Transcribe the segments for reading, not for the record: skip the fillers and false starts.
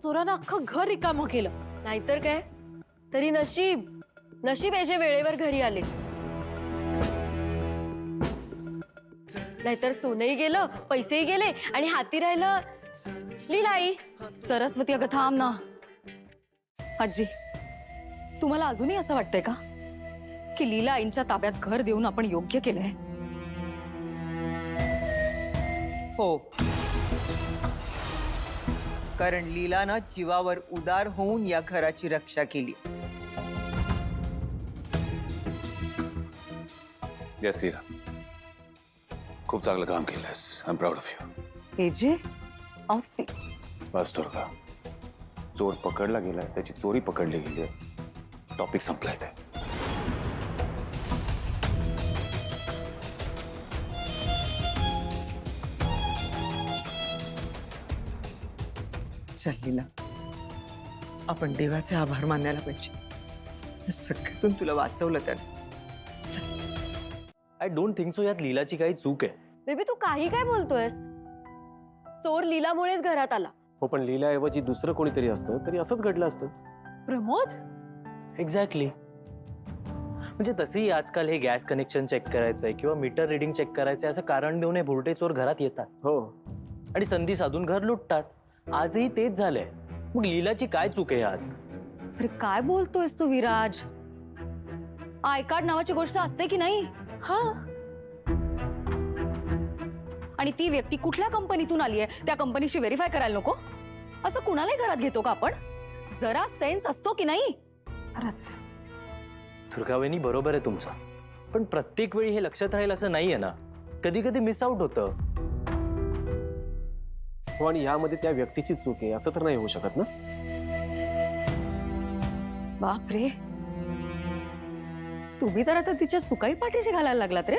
चोरानं अख्खं घर रिकामं केलं. नाहीतर काय, तरी नशीब नशीब याचे वेळेवर घरी आले, नाहीतर सोनंही गेलं, पैसेही गेले आणि हाती राहिलं लीलाई. सरस्वती अगं थांब ना. आजी, तुम्हाला अजूनही असं वाटतंय का की लीला आईंच्या ताब्यात घर देऊन आपण योग्य केलंय? हो, कारण लीलानं जीवावर उदार होऊन या घराची रक्षा केली. येस लीला, खूप चांगलं काम केलंस. I am proud of you. एजे बस दुर्गा, चोर पकडला गेलाय, त्याची चोरी पकडली गेली आहे, टॉपिक संपलाय. ते चल लीला, आपण देवाचे आभार मानायला पाहिजे. या सगळ्यातून तुला वाचवलं त्याने. आय डोंट थिंक सो यात लीलाची काही चूक आहे. बेबी तू काही काय बोलतोयस? चोर लीलामुळेच घरात आला. हो, पण लीलाऐवजी दुसरं कोणीतरी असतं तरी असंच घडलं असतं. प्रमोद, एक्झॅक्टली. म्हणजे तसंही आजकाल हे गॅस कनेक्शन चेक करायचंय किंवा मीटर रिडिंग चेक करायचंय असं कारण देऊन हे भुरटे चोर घरात येतात. हो, आणि संधी साधून घर लुटतात. आजही तेच झालंय. मग लीलाची काय चूक आहे यात? अरे काय बोलतोयस तू विराज? आय कार्ड नावाची गोष्ट असते की नाही? हा, आणि ती व्यक्ती कुठल्या कंपनीतून आली आहे त्या कंपनीशी व्हेरीफाय करायला नको? असं कुणालाही घरात घेतो का आपण? जरा सेन्स असतो की नाही? खरंच. दुर्गावेनी बरोबर आहे तुमचं, पण प्रत्येक वेळी हे लक्षात राहील असं नाहीये ना. कधी कधी मिस आउट होतं. आणि यामध्ये त्या व्यक्तीची चूक आहे असं तर नाही होऊ शकत ना. बापरे, तुम्ही तर आता तिच्या चुकाई पाठीशी घालायला लागलात रे.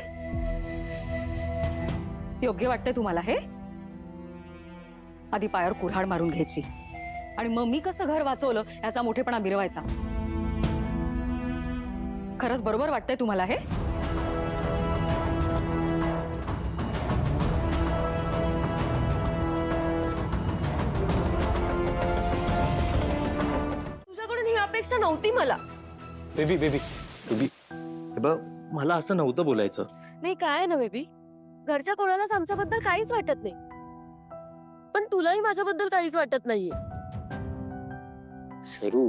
योग्य वाटतंय तुम्हाला हे? आधी पायावर कुऱ्हाड मारून घ्यायची आणि मग मी कसं घर वाचवलं याचा मोठेपणा मिरवायचा. खरंच बरोबर वाटतंय तुम्हाला हे? तुझ्याकडून ही अपेक्षा नव्हती मला. बेबी बेबी बेबी, हे बघ, मला असं नव्हतं बोलायचं. नाही काय आहे ना बेबी, घरच्या कोणालाच आमच्याबद्दल काहीच वाटत नाही, पण तुलाही माझ्याबद्दल काहीच वाटत नाहीये. सरू,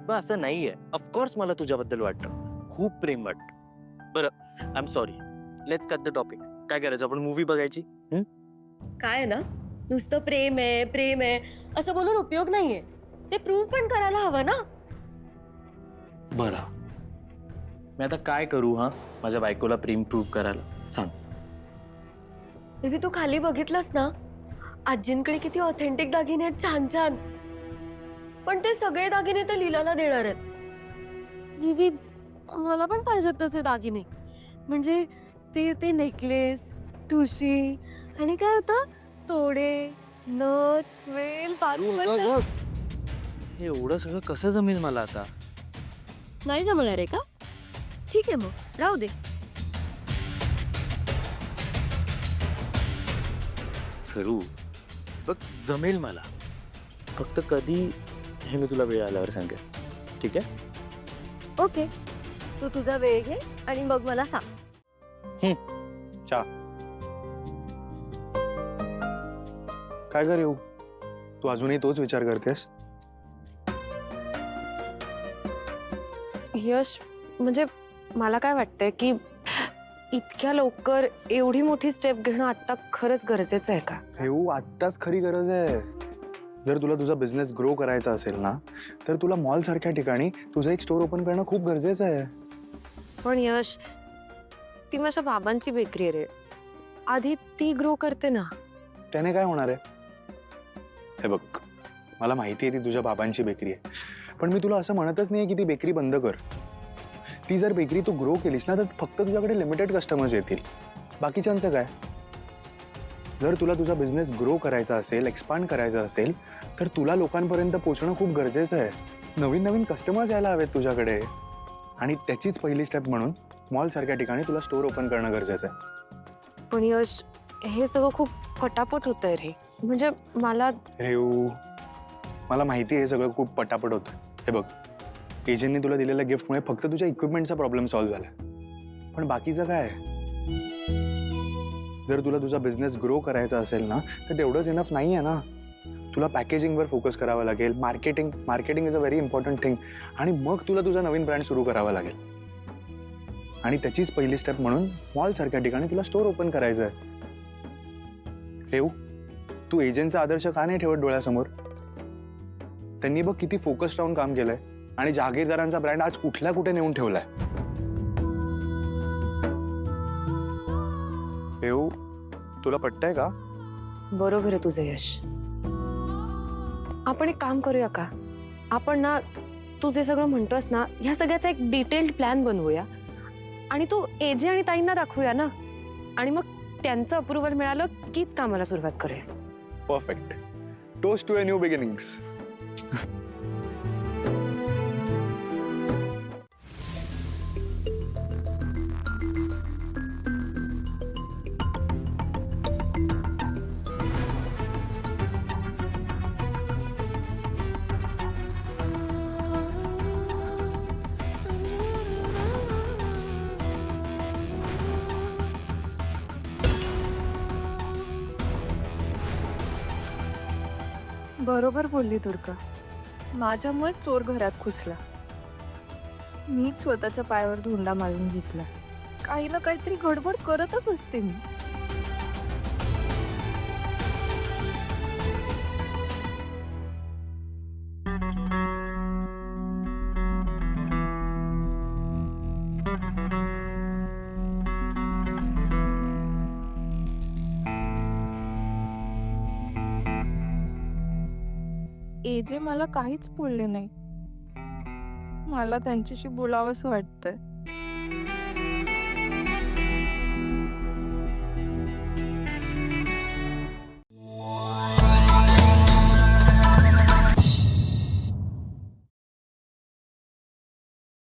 बा असं नाहीये. ऑफकोर्स मला तुझ्याबद्दल वाटतं, खूप प्रेम वाटतं. बरं, I am sorry. Let's cut the topic. काय करायचं आपण? मूवी बघायची? काय आहे ना, नुसतं प्रेम आहे असं बोलून उपयोग नाहीये. ते प्रूव्ह पण करायला हवं ना. बरं, मी आता काय करू? हा, माझ्या बायकोला प्रेम प्रूव्ह करायला सांग. बेबी तू खाली बघितलंस ना, आजींकडे किती ऑथेंटिक दागिने आहेत, छान छान. पण ते सगळे दागिने ते लीलाला देणार आहेत. बेबी मला पण पाहिजेत तसे दागिने. म्हणजे ते नेकलेस, ठुशी आणि काय होतं, तोडे, नथ, वेल, हे एवढं सगळं कसं जमेल मला आता? नाही जमणार आहे का? ठीक आहे, मग राहू दे. सरू बघ, जमेल मला, फक्त कधी हे मी तुला वेळ आल्यावर सांगेन. ठीक आहे? ओके, तू तुझा वेळ घे आणि मग मला सांग. चहा काय कर येऊ? तू अजूनही तोच विचार करतेस? यश, म्हणजे मला काय वाटतंय की इतक्या लवकर एवढी मोठी स्टेप घेणं आता खरंच गरजेचं आहे का? येऊ आत्ताच खरी गरज आहे. जर तुला तुझा बिझनेस ग्रो करायचा असेल ना, तर तुला मॉल सारख्या ठिकाणी तुझं एक स्टोर ओपन करणं खूप गरजेचं आहे. पण यश, ती माझ्या बाबांची बेकरी आहे रे. आधी ती ग्रो करते ना. त्याने काय होणार आहे? हे बघ, मला माहिती आहे ती तुझ्या बाबांची बेकरी आहे, पण मी तुला असं म्हणतच नाही की ती बेकरी बंद कर. ती जर बेकरी तू ग्रो केलीस ना, तर फक्त तुझ्याकडे लिमिटेड कस्टमर्स येतील. बाकीच्यांचं काय? जर तुला तुझा बिझनेस ग्रो करायचा असेल, एक्सपांड करायचा असेल, तर तुला लोकांपर्यंत पोहोचणं खूप गरजेचं आहे. नवीन नवीन कस्टमर्स यायला हवेत तुझ्याकडे, आणि त्याचीच पहिली स्टेप म्हणून मॉल सारख्या ठिकाणी तुला स्टोर ओपन करणं गरजेचं आहे. पण यश, हे सगळं खूप पटापट होतंय रे. म्हणजे मला रेऊ, मला माहिती आहे हे सगळं खूप पटापट होतं. हे बघ, एजंटनी तुला दिलेल्या गिफ्टमुळे फक्त तुझ्या इक्विपमेंटचा प्रॉब्लेम सॉल्व्ह झाला, पण बाकीचं काय आहे? जर तुला तुझा बिझनेस ग्रो करायचा असेल ना, तर तेवढंच इनफ नाही आहे ना. तुला पॅकेजिंगवर फोकस करावा लागेल, marketing is a very important thing. आणि मग तुला तुझा नवीन ब्रँड सुरू करावा लागेल. आणि त्याचीच पहिली स्टेप म्हणून मॉल सारख्या ठिकाणी तुला स्टोर ओपन करायचं आहे. ठेवू, तू एजंटचा आदर्श का नाही ठेवत डोळ्यासमोर? त्यांनी बघ किती फोकस राहून काम केलंय आणि जहागीरदारांचा ब्रँड आज कुठल्या कुठे नेऊन ठेवलाय. ठेवू, तुला पटतंय का? बरोबर आहे तुझं यश. आपण एक काम करूया का? आपण ना, तू जे सगळं म्हणतोस ना, ह्या सगळ्याचा एक डिटेल्ड प्लॅन बनवूया आणि तो एजे आणि ताईंना दाखवूया ना, आणि मग त्यांचं अप्रुव्हल मिळालं कीच कामाला सुरुवात करूया. Perfect. Toast to a new beginnings. बरोबर बोलली दुर्गा. माझ्यामुळे चोर घरात घुसला. मीच स्वतःच्या पायावर धोंडा मारून घेतला. काही ना काहीतरी गडबड करतच असते मी. एजे मला काहीच बोलले नाही. मला त्यांच्याशी बोलावंसं वाटतंय.